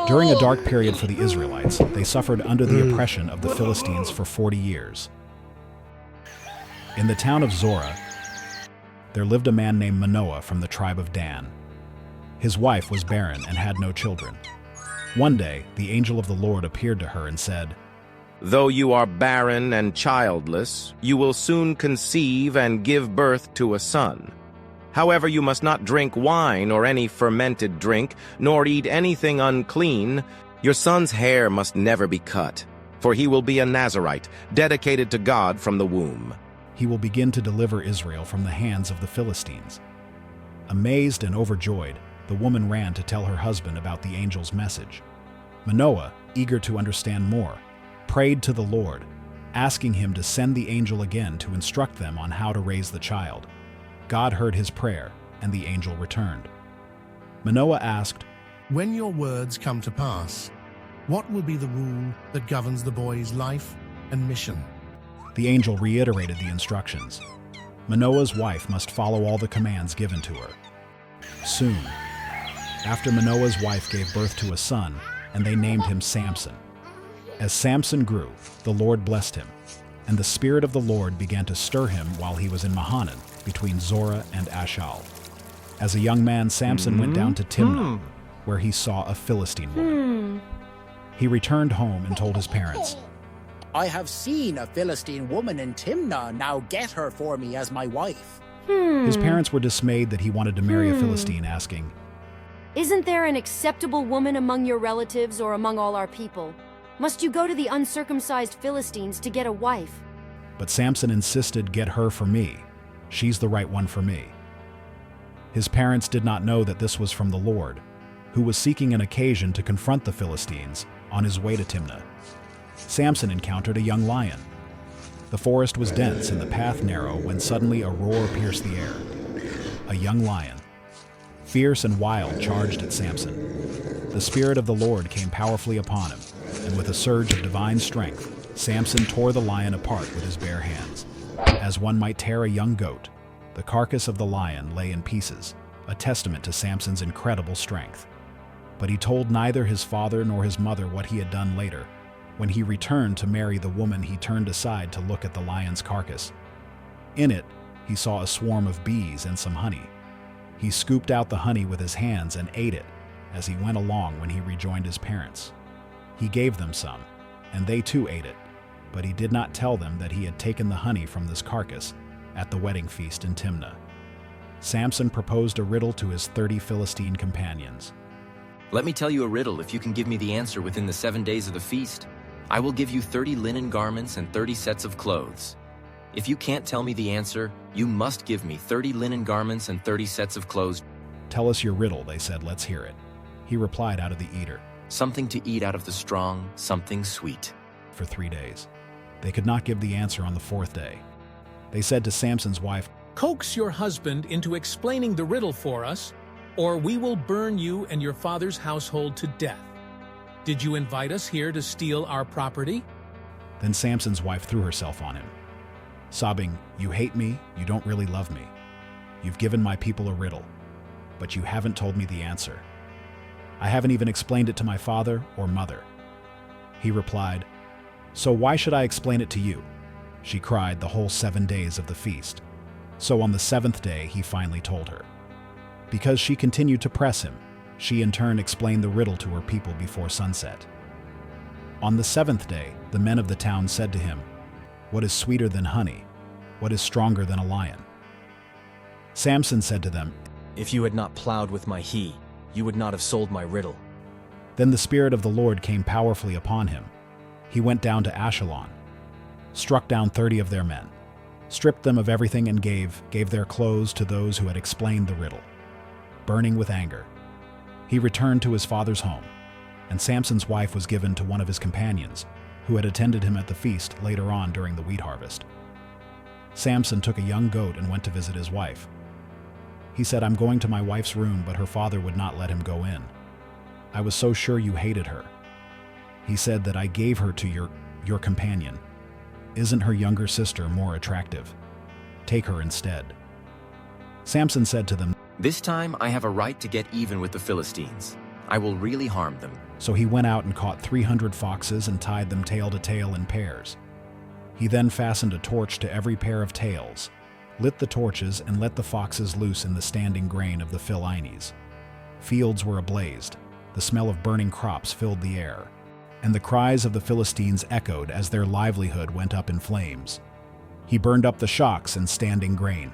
During a dark period for the Israelites, they suffered under the oppression of the Philistines for 40 years. In the town of Zorah, there lived a man named Manoah from the tribe of Dan. His wife was barren and had no children. One day, the angel of the Lord appeared to her and said, "Though you are barren and childless, you will soon conceive and give birth to a son. However, you must not drink wine or any fermented drink, nor eat anything unclean. Your son's hair must never be cut, for he will be a Nazirite, dedicated to God from the womb. He will begin to deliver Israel from the hands of the Philistines." Amazed and overjoyed, the woman ran to tell her husband about the angel's message. Manoah, eager to understand more, prayed to the Lord, asking him to send the angel again to instruct them on how to raise the child. God heard his prayer, and the angel returned. Manoah asked, "When your words come to pass, what will be the rule that governs the boy's life and mission?" The angel reiterated the instructions. Manoah's wife must follow all the commands given to her. Soon, after Manoah's wife gave birth to a son, and they named him Samson. As Samson grew, the Lord blessed him, and the Spirit of the Lord began to stir him while he was in Mahanaim, between Zorah and Ashal. As a young man, Samson went down to Timnah, where he saw a Philistine woman. He returned home and told his parents, "I have seen a Philistine woman in Timnah. Now get her for me as my wife." His parents were dismayed that he wanted to marry a Philistine, asking, "Isn't there an acceptable woman among your relatives or among all our people? Must you go to the uncircumcised Philistines to get a wife?" But Samson insisted, "Get her for me. She's the right one for me." His parents did not know that this was from the Lord, who was seeking an occasion to confront the Philistines on his way to Timnah. Samson encountered a young lion. The forest was dense and the path narrow when suddenly a roar pierced the air. A young lion, fierce and wild, charged at Samson. The Spirit of the Lord came powerfully upon him, and with a surge of divine strength, Samson tore the lion apart with his bare hands. As one might tear a young goat, the carcass of the lion lay in pieces, a testament to Samson's incredible strength. But he told neither his father nor his mother what he had done later. When he returned to marry the woman, he turned aside to look at the lion's carcass. In it, he saw a swarm of bees and some honey. He scooped out the honey with his hands and ate it as he went along. When he rejoined his parents, he gave them some, and they too ate it. But he did not tell them that he had taken the honey from this carcass at the wedding feast in Timnah. Samson proposed a riddle to his 30 Philistine companions. "Let me tell you a riddle if you can give me the answer within the 7 days of the feast. I will give you 30 linen garments and 30 sets of clothes. If you can't tell me the answer, you must give me 30 linen garments and 30 sets of clothes." "Tell us your riddle," they said. "Let's hear it." He replied out of the eater, "Something to eat out of the strong, something sweet." For 3 days. They could not give the answer on the 4th day. They said to Samson's wife, "Coax your husband into explaining the riddle for us, or we will burn you and your father's household to death. Did you invite us here to steal our property?" Then Samson's wife threw herself on him, sobbing, "You hate me, you don't really love me. You've given my people a riddle, but you haven't told me the answer. I haven't even explained it to my father or mother." He replied, "So why should I explain it to you?" She cried the whole 7 days of the feast. So on the 7th day he finally told her. Because she continued to press him, she in turn explained the riddle to her people before sunset. On the 7th day, the men of the town said to him, "What is sweeter than honey? What is stronger than a lion?" Samson said to them, "If you had not plowed with my he, you would not have sold my riddle." Then the Spirit of the Lord came powerfully upon him. He went down to Ashelon, struck down 30 of their men, stripped them of everything and gave their clothes to those who had explained the riddle. Burning with anger, he returned to his father's home, and Samson's wife was given to one of his companions, who had attended him at the feast later on during the wheat harvest. Samson took a young goat and went to visit his wife. He said, "I'm going to my wife's room," but her father would not let him go in. "I was so sure you hated her." He said that I gave her to your companion. Isn't her younger sister more attractive? Take her instead. Samson said to them, "This time I have a right to get even with the Philistines. I will really harm them. So he went out and caught 300 foxes and tied them tail to tail in pairs. He then fastened a torch to every pair of tails, lit the torches, and let the foxes loose in the standing grain of the Philistines. Fields were ablaze, the smell of burning crops filled the air, and the cries of the Philistines echoed as their livelihood went up in flames. He burned up the shocks and standing grain,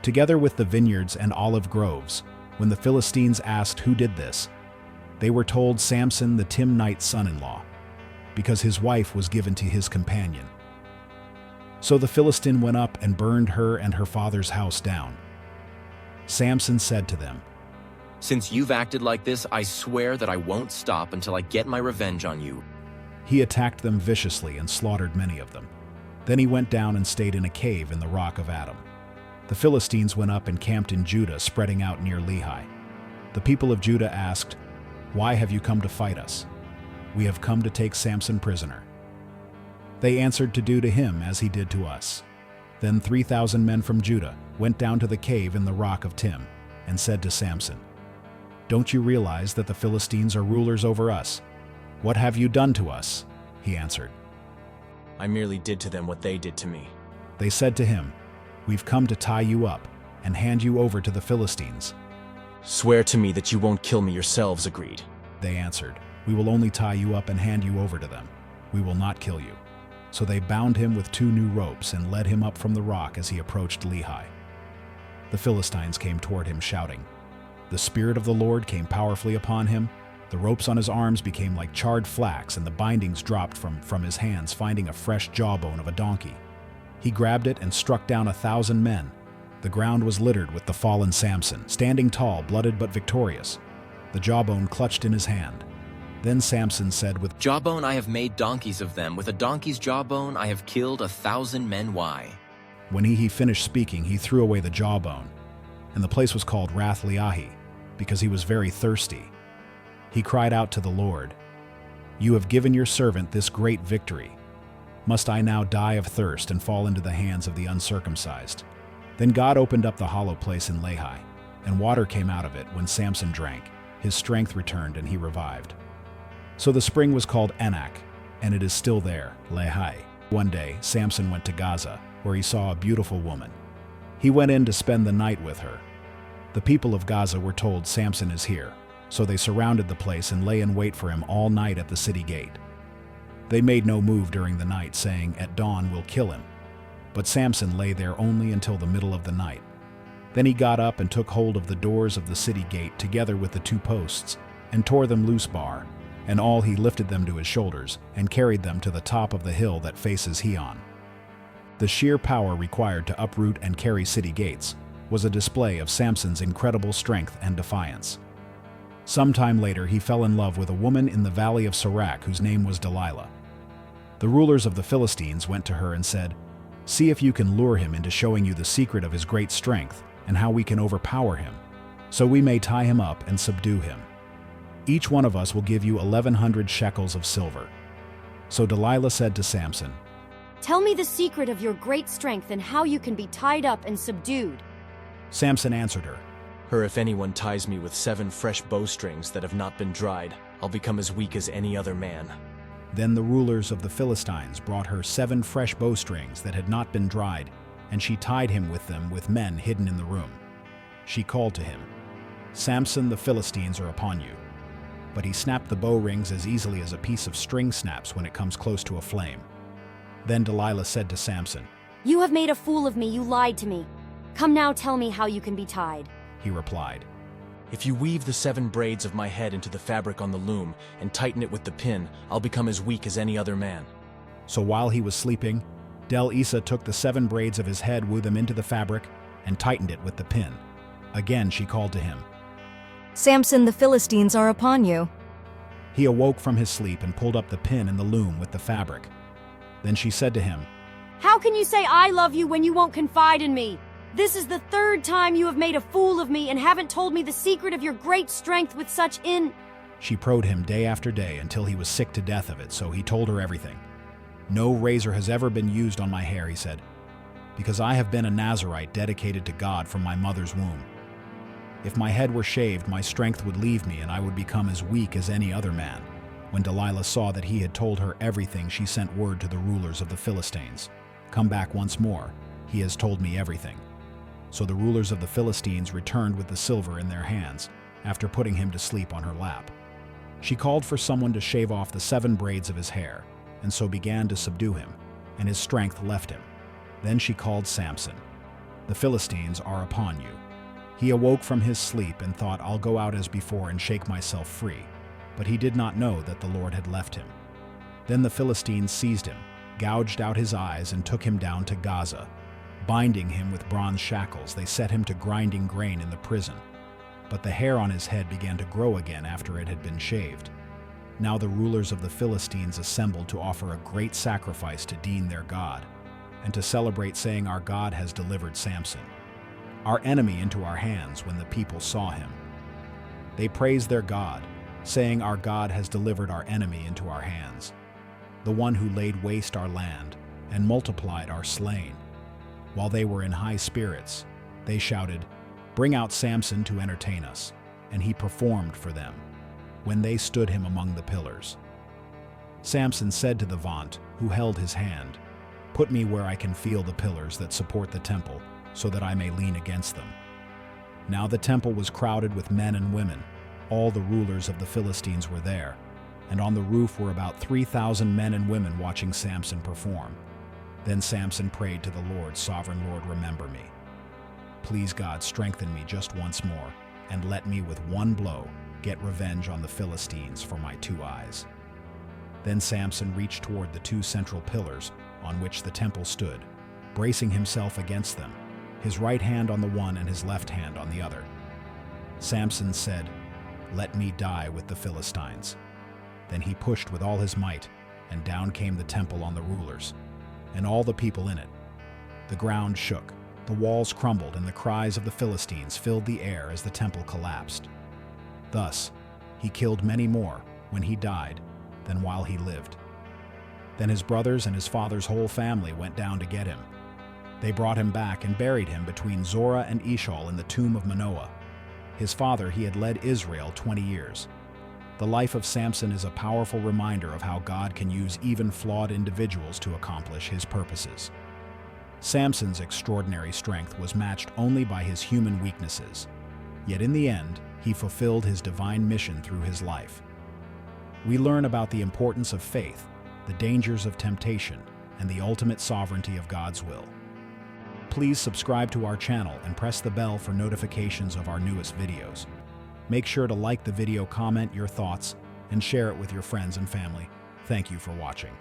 together with the vineyards and olive groves. When the Philistines asked who did this, they were told Samson the Timnite's son-in-law, because his wife was given to his companion. So the Philistine went up and burned her and her father's house down. Samson said to them, Since you've acted like this, I swear that I won't stop until I get my revenge on you. He attacked them viciously and slaughtered many of them. Then he went down and stayed in a cave in the rock of Adam. The Philistines went up and camped in Judah, spreading out near Lehi. The people of Judah asked, Why have you come to fight us? We have come to take Samson prisoner. They answered, to do to him as he did to us. Then 3,000 men from Judah went down to the cave in the rock of Tim and said to Samson, Don't you realize that the Philistines are rulers over us? What have you done to us? He answered. I merely did to them what they did to me. They said to him, We've come to tie you up and hand you over to the Philistines. Swear to me that you won't kill me yourselves. Agreed. They answered, We will only tie you up and hand you over to them. We will not kill you. So they bound him with 2 new ropes and led him up from the rock as he approached Lehi. The Philistines came toward him shouting. The Spirit of the Lord came powerfully upon him. The ropes on his arms became like charred flax, and the bindings dropped from his hands, finding a fresh jawbone of a donkey. He grabbed it and struck down 1,000 men. The ground was littered with the fallen Samson, standing tall, blooded but victorious, the jawbone clutched in his hand. Then Samson said, With Jawbone I have made donkeys of them. With a donkey's jawbone I have killed 1,000 men. Why? When he finished speaking, he threw away the jawbone, and the place was called Rath Lehi, because he was very thirsty. He cried out to the Lord, You have given your servant this great victory. Must I now die of thirst and fall into the hands of the uncircumcised? Then God opened up the hollow place in Lehi, and water came out of it. When Samson drank, his strength returned and he revived. So the spring was called Anak, and it is still there, Lehi. One day, Samson went to Gaza, where he saw a beautiful woman. He went in to spend the night with her. The people of Gaza were told, Samson is here, so they surrounded the place and lay in wait for him all night at the city gate. They made no move during the night, saying, At dawn we'll kill him. But Samson lay there only until the middle of the night. Then he got up and took hold of the doors of the city gate together with the 2 posts, and tore them loose bar, and all he lifted them to his shoulders, and carried them to the top of the hill that faces Heon. The sheer power required to uproot and carry city gates was a display of Samson's incredible strength and defiance. Sometime later, he fell in love with a woman in the valley of Sorek whose name was Delilah. The rulers of the Philistines went to her and said, See if you can lure him into showing you the secret of his great strength and how we can overpower him, so we may tie him up and subdue him. Each one of us will give you 1,100 shekels of silver. So Delilah said to Samson, Tell me the secret of your great strength and how you can be tied up and subdued. Samson answered her, If anyone ties me with 7 fresh bowstrings that have not been dried, I'll become as weak as any other man. Then the rulers of the Philistines brought her 7 fresh bowstrings that had not been dried, and she tied him with them with men hidden in the room. She called to him, Samson, the Philistines are upon you. But he snapped the bow rings as easily as a piece of string snaps when it comes close to a flame. Then Delilah said to Samson, You have made a fool of me, you lied to me. Come now, tell me how you can be tied. He replied, If you weave the 7 braids of my head into the fabric on the loom and tighten it with the pin, I'll become as weak as any other man. So while he was sleeping, Delilah took the 7 braids of his head, wove them into the fabric, and tightened it with the pin. Again she called to him, Samson, the Philistines are upon you. He awoke from his sleep and pulled up the pin in the loom with the fabric. Then she said to him, How can you say I love you when you won't confide in me? This is the 3rd time you have made a fool of me and haven't told me the secret of your great strength with such She probed him day after day until he was sick to death of it, so he told her everything. No razor has ever been used on my hair, he said, because I have been a Nazirite dedicated to God from my mother's womb. If my head were shaved, my strength would leave me and I would become as weak as any other man." When Delilah saw that he had told her everything, she sent word to the rulers of the Philistines, "Come back once more. He has told me everything." So the rulers of the Philistines returned with the silver in their hands, after putting him to sleep on her lap. She called for someone to shave off the 7 braids of his hair, and so began to subdue him, and his strength left him. Then she called Samson. "The Philistines are upon you." He awoke from his sleep and thought, "I'll go out as before and shake myself free." But he did not know that the Lord had left him. Then the Philistines seized him, gouged out his eyes, and took him down to Gaza. Binding him with bronze shackles, they set him to grinding grain in the prison. But the hair on his head began to grow again after it had been shaved. Now the rulers of the Philistines assembled to offer a great sacrifice to Din their god, and to celebrate, saying, "Our God has delivered Samson, our enemy, into our hands," when the people saw him. They praised their God, saying, "Our God has delivered our enemy into our hands, the one who laid waste our land and multiplied our slain." While they were in high spirits, they shouted, "Bring out Samson to entertain us." And he performed for them, when they stood him among the pillars. Samson said to the Vaunt, who held his hand, "Put me where I can feel the pillars that support the temple, so that I may lean against them." Now the temple was crowded with men and women. All the rulers of the Philistines were there, and on the roof were about 3,000 men and women watching Samson perform. Then Samson prayed to the Lord, "Sovereign Lord, remember me. Please, God, strengthen me just once more, and let me with one blow get revenge on the Philistines for my 2 eyes." Then Samson reached toward the 2 central pillars on which the temple stood, bracing himself against them, his right hand on the one and his left hand on the other. Samson said, "Let me die with the Philistines." Then he pushed with all his might, and down came the temple on the rulers, and all the people in it. The ground shook, the walls crumbled, and the cries of the Philistines filled the air as the temple collapsed. Thus, he killed many more when he died than while he lived. Then his brothers and his father's whole family went down to get him. They brought him back and buried him between Zorah and Eshcol in the tomb of Manoah. His father, he had led Israel 20 years. The life of Samson is a powerful reminder of how God can use even flawed individuals to accomplish his purposes. Samson's extraordinary strength was matched only by his human weaknesses. Yet in the end, he fulfilled his divine mission through his life. We learn about the importance of faith, the dangers of temptation, and the ultimate sovereignty of God's will. Please subscribe to our channel and press the bell for notifications of our newest videos. Make sure to like the video, comment your thoughts, and share it with your friends and family. Thank you for watching.